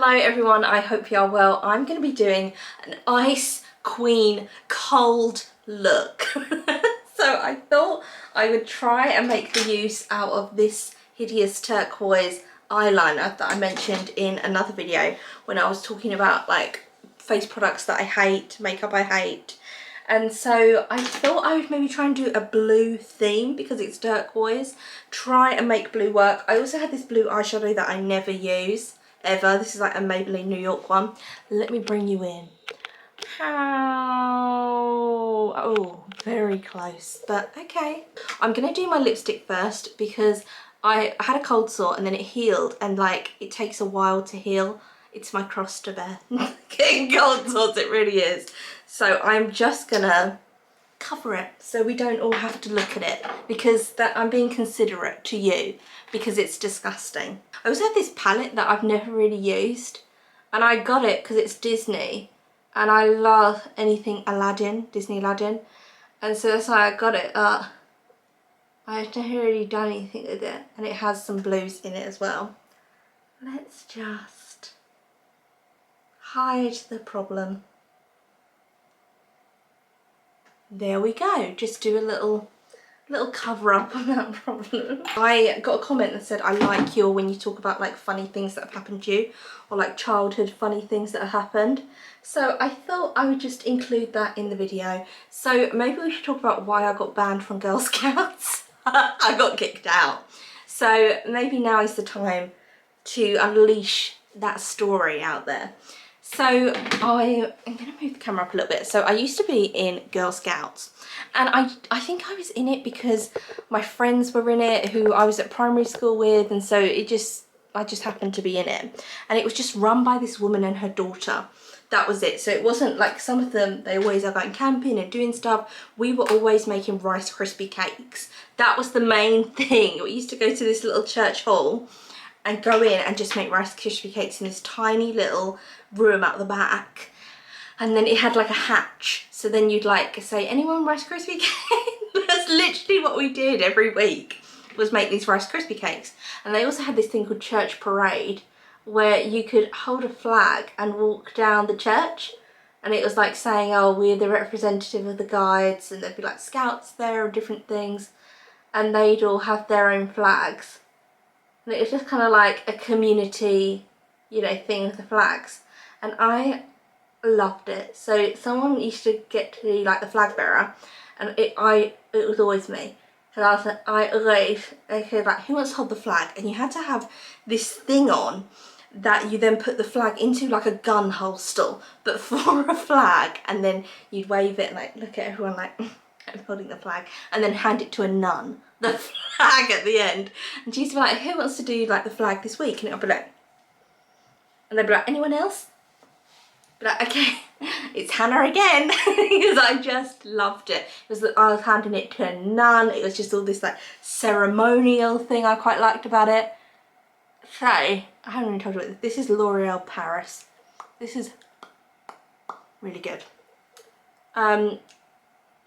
Hello everyone, I hope you are well. I'm going to be doing an Ice Queen cold look. So I thought I would try and make the use out of this hideous turquoise eyeliner that I mentioned in another video when I was talking about like face products that I hate, makeup I hate. And so I thought I would maybe try and do a blue theme because it's turquoise. Try and make blue work. I also had this blue eyeshadow that I never use ever. This is like a Maybelline New York one. Let me bring you in. How? Oh, very close, but okay. I'm gonna do my lipstick first because I had a cold sore and then it healed, and like it takes a while to heal. It's my cross to bear. Getting cold sores, it really is. So I'm just gonna cover it so we don't all have to look at it, because that I'm being considerate to you because it's disgusting. I also have this palette that I've never really used, and I got it because it's Disney and I love anything Aladdin, Disney Aladdin, and so that's why I got it. I've never really done anything with it, and it has some blues in it as well. Let's just hide the problem. There we go, just do a little cover up on that problem. I got a comment that said, I like your when you talk about like funny things that have happened to you, or like childhood funny things that have happened. So I thought I would just include that in the video. So maybe we should talk about why I got banned from Girl Scouts. I got kicked out. So maybe now is the time to unleash that story out there. So I'm going to move the camera up a little bit. So I used to be in Girl Scouts, and I think I was in it because my friends were in it who I was at primary school with, and so I just happened to be in it. And it was just run by this woman and her daughter. That was it. So it wasn't like some of them, they always are going camping and doing stuff. We were always making Rice Krispie cakes. That was the main thing. We used to go to this little church hall and go in and just make Rice Krispie cakes in this tiny little room out the back, and then it had like a hatch, so then you'd like say, anyone Rice Krispie cake? That's literally what we did every week, was make these Rice Krispie cakes. And they also had this thing called church parade, where you could hold a flag and walk down the church, and it was like saying, oh, we're the representative of the guides, and there'd be like scouts there and different things, and they'd all have their own flags. And it was just kind of like a community, you know, thing with the flags. And I loved it. So someone used to get to be like the flag bearer, and it was always me. So I was like, okay, like, who wants to hold the flag? And you had to have this thing on that you then put the flag into, like a gun holster, but for a flag, and then you'd wave it and like look at everyone like, I'm holding the flag, and then hand it to a nun, the flag at the end. And she used to be like, who wants to do like the flag this week? And it'll be like, and they'd be like, anyone else? But like, okay, it's Hannah again, because I just loved it. It was, I was handing it to a nun. It was just all this like ceremonial thing I quite liked about it. So I haven't even told you what this is. L'Oreal Paris. This is really good. And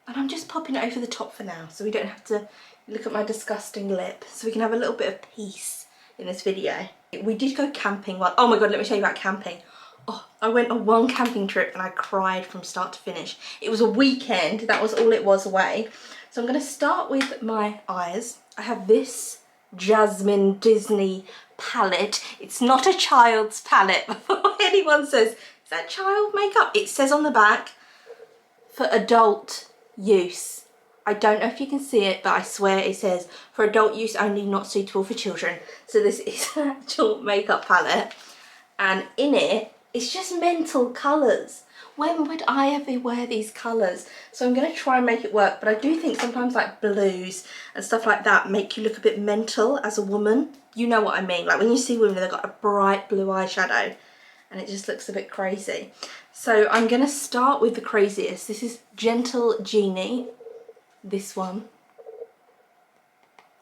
I'm just popping it over the top for now, so we don't have to look at my disgusting lip, so we can have a little bit of peace in this video. We did go camping one. Oh my god, let me tell you about camping. Oh, I went on one camping trip and I cried from start to finish. It was a weekend, that was all it was away. So I'm going to start with my eyes. I have this Jasmine Disney palette. It's not a child's palette. Before anyone says, is that child makeup? It says on the back, for adult use. I don't know if you can see it, but I swear it says for adult use only, not suitable for children. So this is an actual makeup palette, and in it, it's just mental colours. When would I ever wear these colours? So I'm going to try and make it work, but I do think sometimes like blues and stuff like that make you look a bit mental as a woman. You know what I mean? Like when you see women, they've got a bright blue eyeshadow and it just looks a bit crazy. So I'm going to start with the craziest. This is Gentle Genie. This one.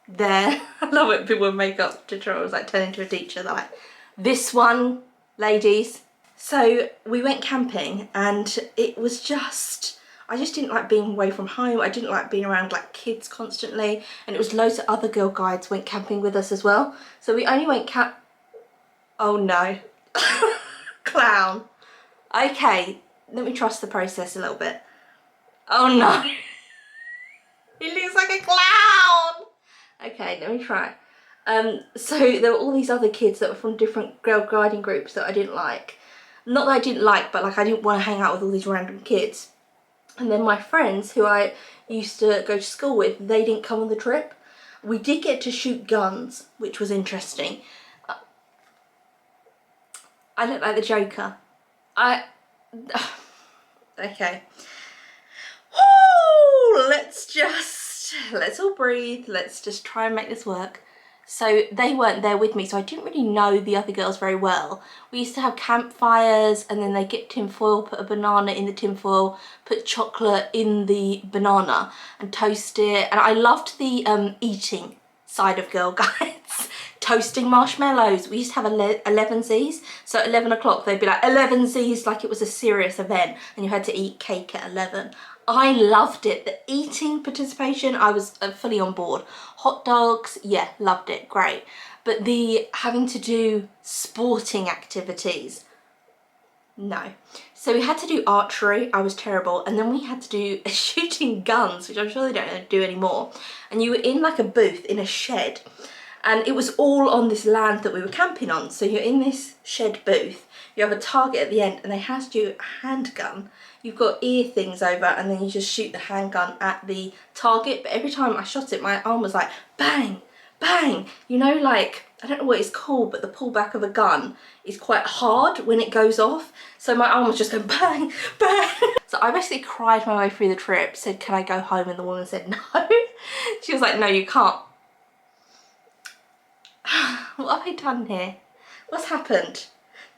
There. I love it, people with makeup tutorials like turn into a teacher. They're like, this one, ladies. So we went camping and it was just, I just didn't like being away from home. I didn't like being around like kids constantly, and it was loads of other girl guides went camping with us as well. So we only went oh no. clown. Okay, let me trust the process a little bit. Oh no. He looks like a clown. Okay, let me try. So there were all these other kids that were from different girl guiding groups that I didn't like. Not that I didn't like, but like I didn't want to hang out with all these random kids. And then my friends who I used to go to school with, they didn't come on the trip. We did get to shoot guns, which was interesting. I look like the Joker. Okay. Woo! Let's all breathe. Let's just try and make this work. So they weren't there with me, so I didn't really know the other girls very well. We used to have campfires, and then they get tinfoil, put a banana in the tinfoil, put chocolate in the banana and toast it. And I loved the eating side of Girl Guides. Toasting marshmallows. We used to have 11Zs, so at 11 o'clock they'd be like 11Zs, like it was a serious event, and you had to eat cake at 11. I loved it. The eating participation, I was fully on board. Hot dogs, yeah, loved it, great. But the having to do sporting activities, no. So we had to do archery, I was terrible, and then we had to do shooting guns, which I'm sure they don't do anymore. And you were in like a booth in a shed, and it was all on this land that we were camping on. So you're in this shed booth, you have a target at the end, and they hand you a handgun. You've got ear things over, and then you just shoot the handgun at the target. But every time I shot it, my arm was like, bang, bang. You know, like, I don't know what it's called, but the pullback of a gun is quite hard when it goes off. So my arm was just going bang, bang. So I basically cried my way through the trip, said, can I go home? And the woman said, no. She was like, no, you can't. What have I done here? What's happened?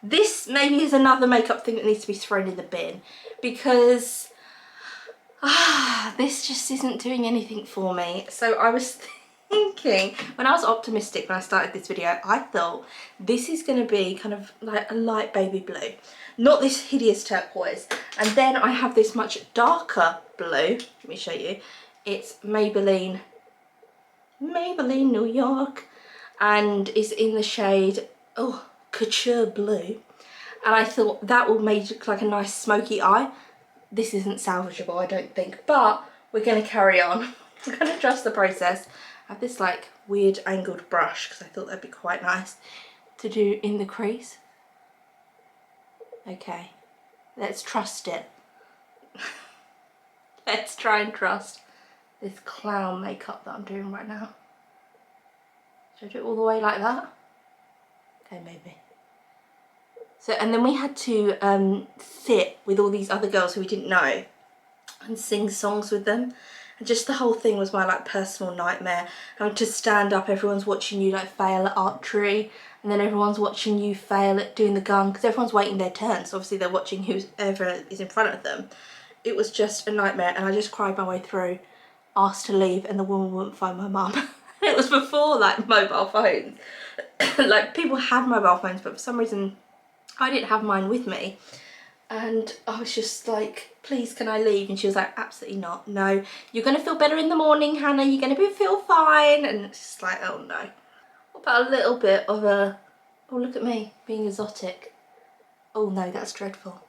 This maybe is another makeup thing that needs to be thrown in the bin, because this just isn't doing anything for me. So I was thinking, when I was optimistic when I started this video, I thought this is going to be kind of like a light baby blue, not this hideous turquoise. And then I have this much darker blue. Let me show you. It's Maybelline New York, and is in the shade, oh, couture blue. And I thought that will make it look like a nice smoky eye. This isn't salvageable, I don't think, but we're going to carry on. We're going to trust the process. I have this like weird angled brush because I thought that'd be quite nice to do in the crease. Okay, let's trust it. Let's try and trust this clown makeup that I'm doing right now. Should I do it all the way like that? Okay, maybe. So, and then we had to sit with all these other girls who we didn't know and sing songs with them. And just the whole thing was my like personal nightmare. Having to stand up, everyone's watching you like fail at archery, and then everyone's watching you fail at doing the gun, because everyone's waiting their turn. So obviously they're watching whoever is in front of them. It was just a nightmare, and I just cried my way through, asked to leave, and the woman wouldn't find my mum. It was before like mobile phones. Like people had mobile phones, but for some reason I didn't have mine with me, and I was just like, please can I leave? And she was like, absolutely not, no, you're gonna feel better in the morning, Hannah, you're gonna feel fine. And it's just like, oh no. What about a little bit of a, oh look at me being exotic. Oh no, that's dreadful.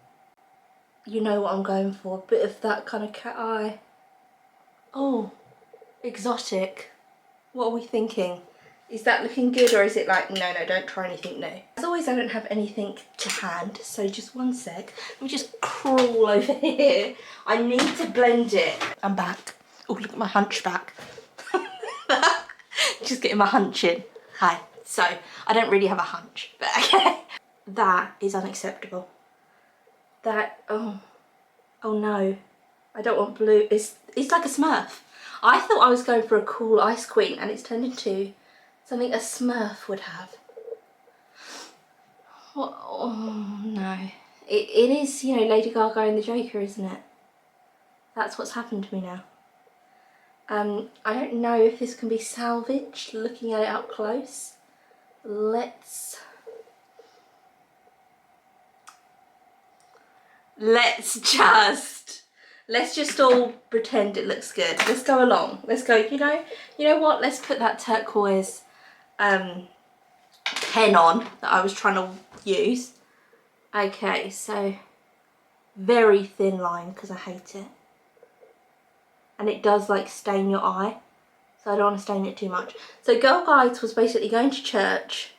You know what I'm going for, a bit of that kind of cat eye. Oh, exotic. What are we thinking? Is that looking good, or is it like, no, don't try anything new? As always, I don't have anything to hand, so just one sec. Let me just crawl over here. I need to blend it. I'm back. Oh, look at my hunchback. Just getting my hunch in. Hi. So, I don't really have a hunch, but okay. That is unacceptable. That, oh no. I don't want blue. It's like a Smurf. I thought I was going for a cool ice queen, and it's turned into something a Smurf would have. What? Oh no. It is, you know, Lady Gaga and the Joker, isn't it? That's what's happened to me now. I don't know if this can be salvaged looking at it up close. Let's just all pretend it looks good. Let's go along. Let's go, you know what? Let's put that turquoise pen on that I was trying to use, Okay, so very thin line because I hate it. And it does like stain your eye. So I don't want to stain it too much. So Girl Guides was basically going to church,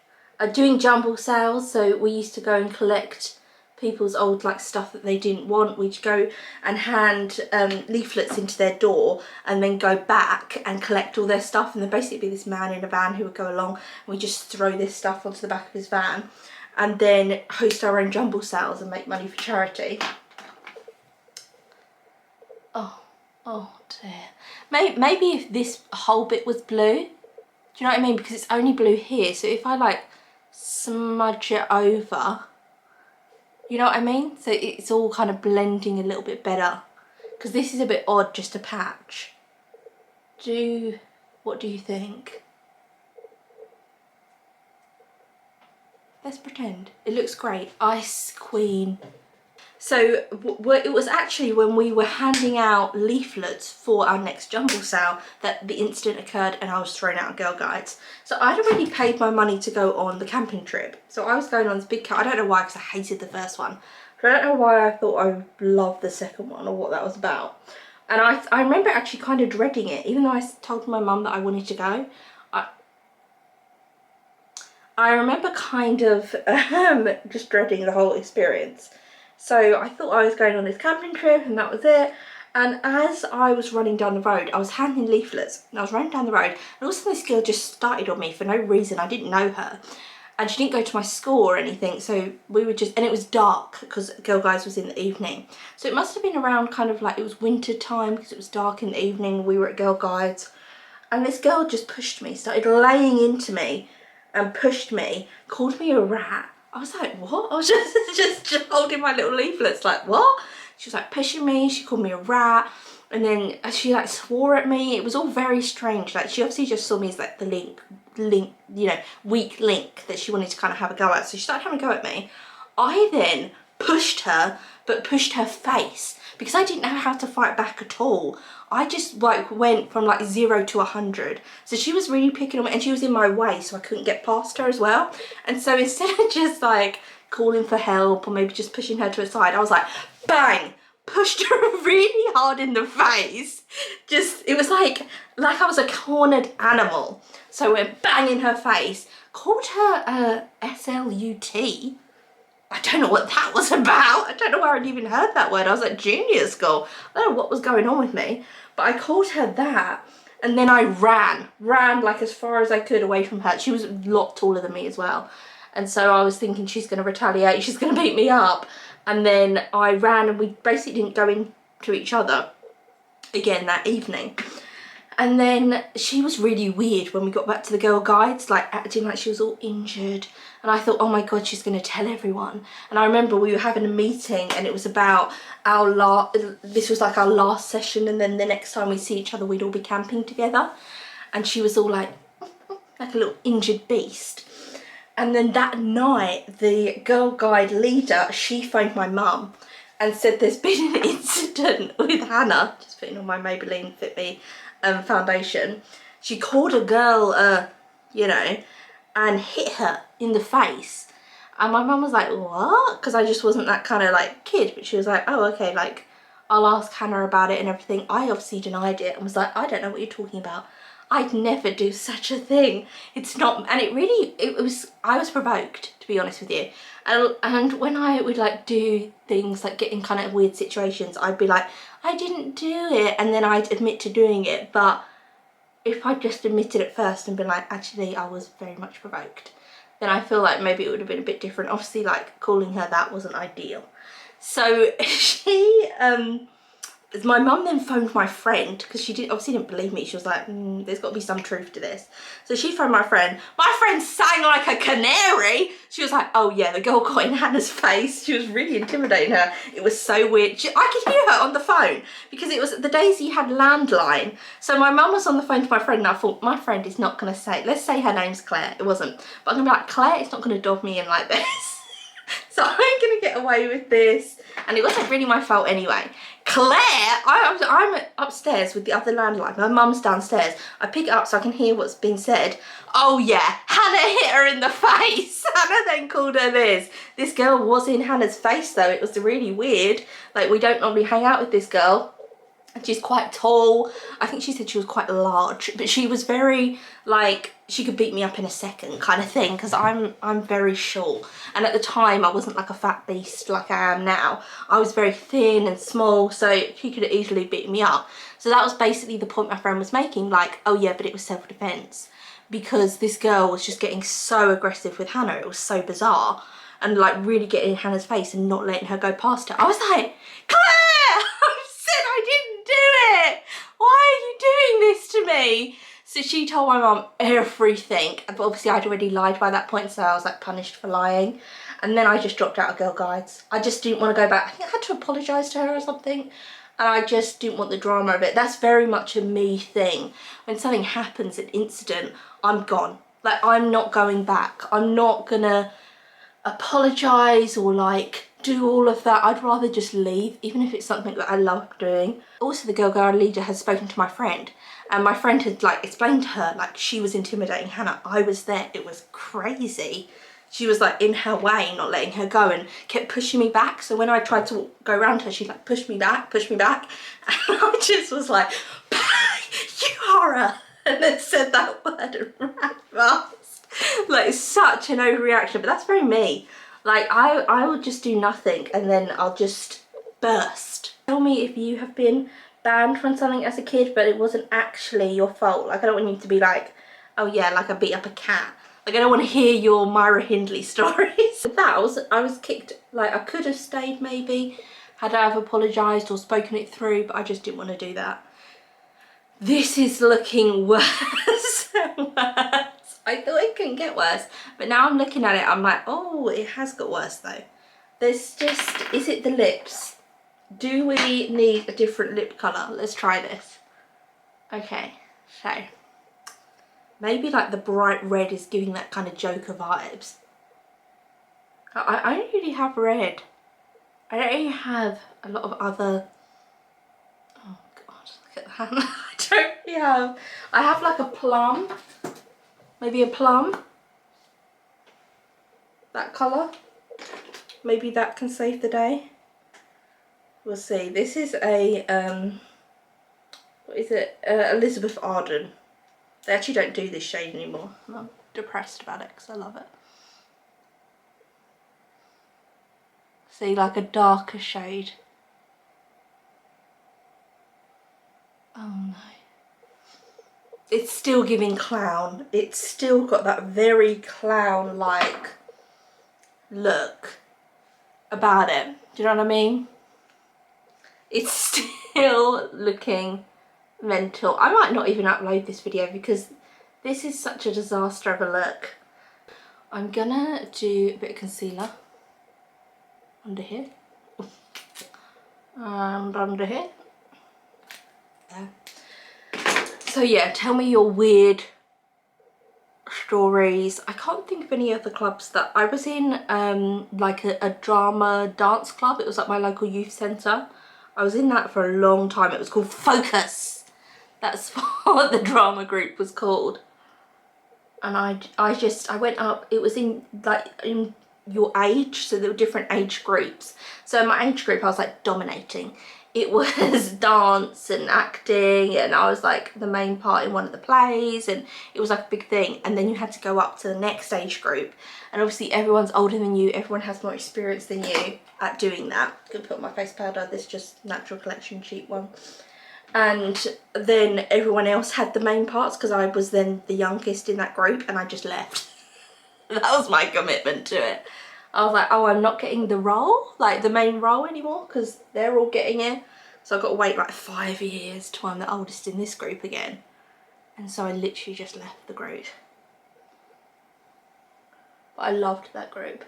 doing jumble sales. So we used to go and collect people's old like stuff that they didn't want. We'd go and hand leaflets into their door and then go back and collect all their stuff. And there'd basically be this man in a van who would go along and we just throw this stuff onto the back of his van and then host our own jumble sales and make money for charity. Oh dear. Maybe if this whole bit was blue, do you know what I mean? Because it's only blue here, so if I like smudge it over, you know what I mean? So it's all kind of blending a little bit better. Because this is a bit odd, just a patch. What do you think? Let's pretend. It looks great. Ice Queen. So it was actually when we were handing out leaflets for our next jumble sale that the incident occurred and I was thrown out of Girl Guides. So I'd already paid my money to go on the camping trip. So I was going on this big camp. I don't know why, because I hated the first one. So I don't know why I thought I loved the second one or what that was about. And I remember actually kind of dreading it, even though I told my mum that I wanted to go. I remember kind of just dreading the whole experience. So I thought I was going on this camping trip and that was it. And as I was running down the road, I was handing leaflets and I was running down the road and all of a sudden this girl just started on me for no reason. I didn't know her and she didn't go to my school or anything. So we were just, and it was dark because Girl Guides was in the evening. So it must have been around kind of like, it was winter time because it was dark in the evening. We were at Girl Guides and this girl just pushed me, started laying into me and pushed me, called me a rat. I was like, what? I was just holding my little leaflets, like, what? She was like pushing me, she called me a rat, and then she like swore at me. It was all very strange. Like she obviously just saw me as like the link, you know, weak link that she wanted to kind of have a go at. So she started having a go at me. I then pushed her, but pushed her face because I didn't know how to fight back at all. I just like went from like 0 to 100. So she was really picking on me and she was in my way so I couldn't get past her as well. And so instead of just like calling for help or maybe just pushing her to a side, I was like, bang, pushed her really hard in the face. Just, it was like I was a cornered animal. So I went bang in her face, called her SLUT. I don't know what that was about. I don't know where I'd even heard that word. I was at junior school. I don't know what was going on with me. But I called her that and then I ran like as far as I could away from her. She was a lot taller than me as well. And so I was thinking she's going to retaliate. She's going to beat me up. And then I ran and we basically didn't go into each other again that evening. And then she was really weird when we got back to the Girl Guides, like acting like she was all injured. And I thought, oh my God, she's going to tell everyone. And I remember we were having a meeting and it was about this was like our last session. And then the next time we see each other, we'd all be camping together. And she was all like a little injured beast. And then that night, the Girl Guide leader, she phoned my mum and said there's been an incident with Hannah, just putting on my Maybelline Fit Me foundation. She called a girl, you know, and hit her in the face. And my mum was like, what? Because I just wasn't that kind of like kid. But she was like, oh, okay, like I'll ask Hannah about it and everything. I obviously denied it and was like, I don't know what you're talking about. I'd never do such a thing. It's not, and I was provoked, to be honest with you. And when I would like do things like get in kind of weird situations, I'd be like, I didn't do it. And then I'd admit to doing it. But if I just admitted it first and been like, actually, I was very much provoked, then I feel like maybe it would have been a bit different. Obviously, like calling her that wasn't ideal. So she, my mum then phoned my friend because she obviously didn't believe me. She was like, there's got to be some truth to this. So she phoned my friend. My friend sang like a canary. She was like, oh yeah, the girl got in Hannah's face. She was really intimidating her. It was so weird. I could hear her on the phone because it was the days you had landline. So my mum was on the phone to my friend and I thought, my friend is not going to say, let's say her name's Claire. It wasn't. But I'm going to be like, Claire is not going to dog me in like this. So I'm going to get away with this. And it wasn't really my fault anyway. Claire, I'm upstairs with the other landline. My mum's downstairs. I pick it up so I can hear what's being said. Oh yeah, Hannah hit her in the face. Hannah then called her this. This girl was in Hannah's face though. It was really weird. Like, we don't normally hang out with this girl. She's quite tall. I think she said she was quite large, but she was very, like, she could beat me up in a second kind of thing, because I'm very short. And at the time I wasn't like a fat beast like I am now. I was very thin and small, so she could have easily beat me up. So that was basically the point my friend was making, like, oh yeah, but it was self-defense, because this girl was just getting so aggressive with Hannah. It was so bizarre, and like really getting in Hannah's face and not letting her go past her. I was like, Claire, I said I didn't do it. Why are you doing this to me? So she told my mum everything, but obviously I'd already lied by that point, so I was like punished for lying. And then I just dropped out of Girl Guides. I just didn't want to go back. I think I had to apologise to her or something, and I just didn't want the drama of it. That's very much a me thing. When something happens, an incident, I'm gone. Like, I'm not going back. I'm not gonna apologise or like do all of that. I'd rather just leave, even if it's something that I love doing. Also, the Girl Guide leader has spoken to my friend, and my friend had like explained to her like she was intimidating Hannah. I was there. It was crazy. She was like in her way, not letting her go, and kept pushing me back. So when I tried to go around her, she like pushed me back, and I just was like, you horror, and then said that word and ran fast. Like, such an overreaction, but that's very me. Like, I will just do nothing and then I'll just burst. Tell me if you have been banned from something as a kid, but it wasn't actually your fault. Like, I don't want you to be like, oh yeah, like I beat up a cat. Like, I don't want to hear your Myra Hindley stories. With that, I was kicked. Like, I could have stayed maybe, had I have apologised or spoken it through, but I just didn't want to do that. This is looking worse and worse. I thought it couldn't get worse, but now I'm looking at it, I'm like, oh, it has got worse though. There's just, is it the lips? Do we need a different lip colour? Let's try this. Okay, so maybe like the bright red is giving that kind of Joker vibes. I don't really have red. I don't really have a lot of other, oh god, look at that. I don't really have, I have like a plum. Maybe a plum, that colour. Maybe that can save the day. We'll see. This is a, what is it? Elizabeth Arden. They actually don't do this shade anymore. I'm depressed about it because I love it. See, like a darker shade. Oh no. It's still giving clown. It's still got that very clown-like look about it. Do you know what I mean? It's still looking mental. I might not even upload this video because this is such a disaster of a look. I'm gonna do a bit of concealer under here and under here. Yeah. So yeah, tell me your weird stories. I can't think of any other clubs that I was in. Like a drama dance club. It was at my local youth centre. I was in that for a long time. It was called Focus. That's what the drama group was called. And I went up. It was in like in your age, so there were different age groups. So in my age group, I was like dominating. It was dance and acting, and I was like the main part in one of the plays, and it was like a big thing. And then you had to go up to the next age group, and obviously everyone's older than you, everyone has more experience than you at doing that. I'm gonna put on my face powder, this is just Natural Collection cheap one. And then everyone else had the main parts because I was then the youngest in that group, and I just left. That was my commitment to it. I was like, oh, I'm not getting the role, like the main role anymore, because they're all getting it. So I've got to wait like 5 years till I'm the oldest in this group again. And so I literally just left the group. But I loved that group.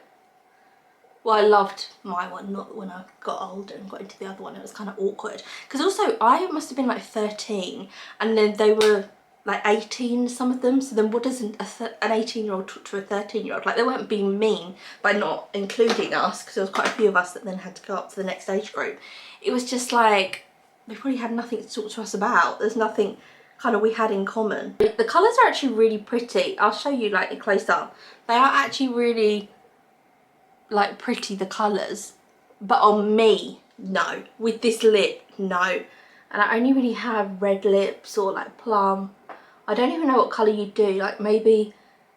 Well, I loved my one, not when I got older and got into the other one. It was kind of awkward. Because also, I must have been like 13, and then they were like 18, some of them. So then what does an 18-year-old talk to a 13-year-old? Like, they weren't being mean by not including us, because there was quite a few of us that then had to go up to the next age group. It was just like, they probably had nothing to talk to us about. There's nothing kind of we had in common. The colours are actually really pretty. I'll show you like in close up. They are actually really like pretty, the colours, but on me, no. With this lip, no. And I only really have red lips or like plum. I don't even know what colour you do, like maybe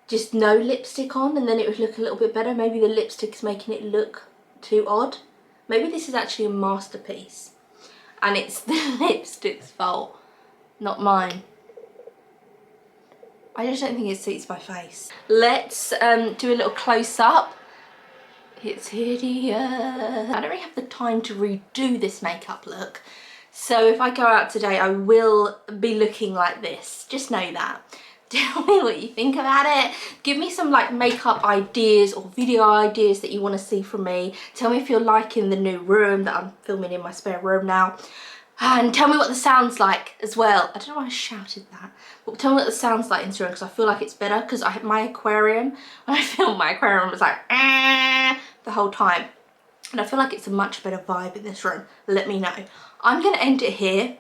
just no lipstick on and then it would look a little bit better. Maybe the lipstick's making it look too odd. Maybe this is actually a masterpiece and it's the lipstick's fault, not mine. I just don't think it suits my face. Let's do a little close-up. It's hideous. I don't really have the time to redo this makeup look. So if I go out today, I will be looking like this. Just know that. Tell me what you think about it. Give me some like makeup ideas or video ideas that you want to see from me. Tell me if you're liking the new room that I'm filming in my spare room now. And tell me what the sound's like as well. I don't know why I shouted that. But tell me what the sound's like in this room, because I feel like it's better. Because my aquarium, when I filmed my aquarium, was like the whole time. And I feel like it's a much better vibe in this room. Let me know. I'm going to end it here.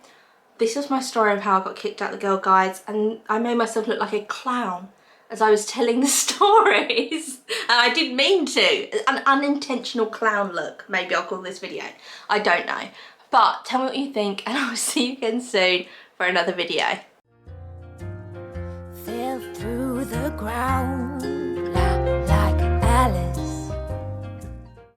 This was my story of how I got kicked out of the Girl Guides. And I made myself look like a clown as I was telling the stories. And I didn't mean to. An unintentional clown look, maybe I'll call this video. I don't know. But tell me what you think, and I'll see you again soon for another video. Fell through the ground.